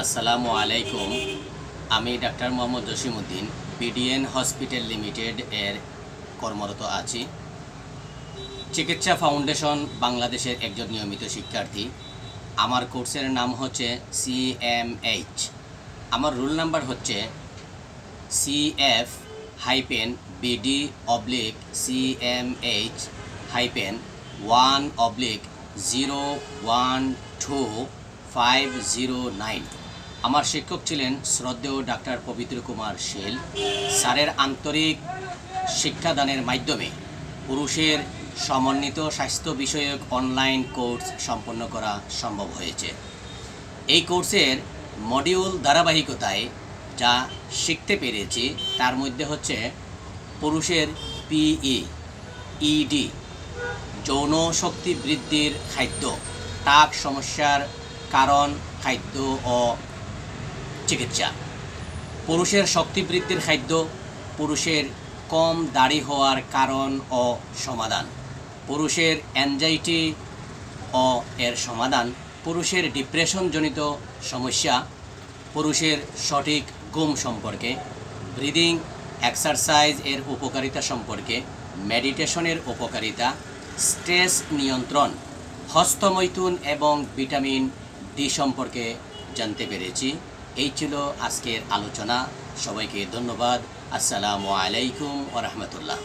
আসসালামু আলাইকুম। আমি doctor Mohammad Jasimuddin BDN hospital limited এর কর্মরত আছি। চিকিৎসা ফাউন্ডেশন বাংলাদেশের একজন নিয়মিত শিক্ষার্থী। আমার কোর্সের নাম হচ্ছে CMH। আমার রোল নাম্বার হচ্ছে CF-BD/1/012-509। আমার শিক্ষক ছিলেন শ্রদ্ধেয় ডাক্তার পবিত্র কুমার শীল। স্যারের আন্তরিক শিক্ষাদানের মাধ্যমে পুরুষের সমন্বিত স্বাস্থ্য বিষয়ক অনলাইন কোর্স সম্পন্ন করা সম্ভব হয়েছে। এই কোর্সের মডিউল ধারাবাহিকতায় যা শিখতে পেরেছি তার মধ্যে হচ্ছে পুরুষের PE, ED, যৌন শক্তি বৃদ্ধির খাদ্য, টাক সমস্যার কারণ, খাদ্য ও চিকিৎসা, পুরুষের শক্তি বৃদ্ধির খাদ্য, পুরুষের কম দাড়ি হওয়ার কারণ ও সমাধান, পুরুষের অ্যাংজাইটি ও এর সমাধান, পুরুষের ডিপ্রেশনজনিত সমস্যা, পুরুষের সঠিক ঘুম সম্পর্কে, ব্রিদিং এক্সারসাইজ এর উপকারিতা সম্পর্কে, মেডিটেশনের উপকারিতা, স্ট্রেস নিয়ন্ত্রণ, হস্তমৈথুন এবং ভিটামিন ডি সম্পর্কে জানতে পেরেছি। এই ছিল আজকের আলোচনা। সবাইকে ধন্যবাদ। আসসালামু আলাইকুম ওয়া রাহমাতুল্লাহ।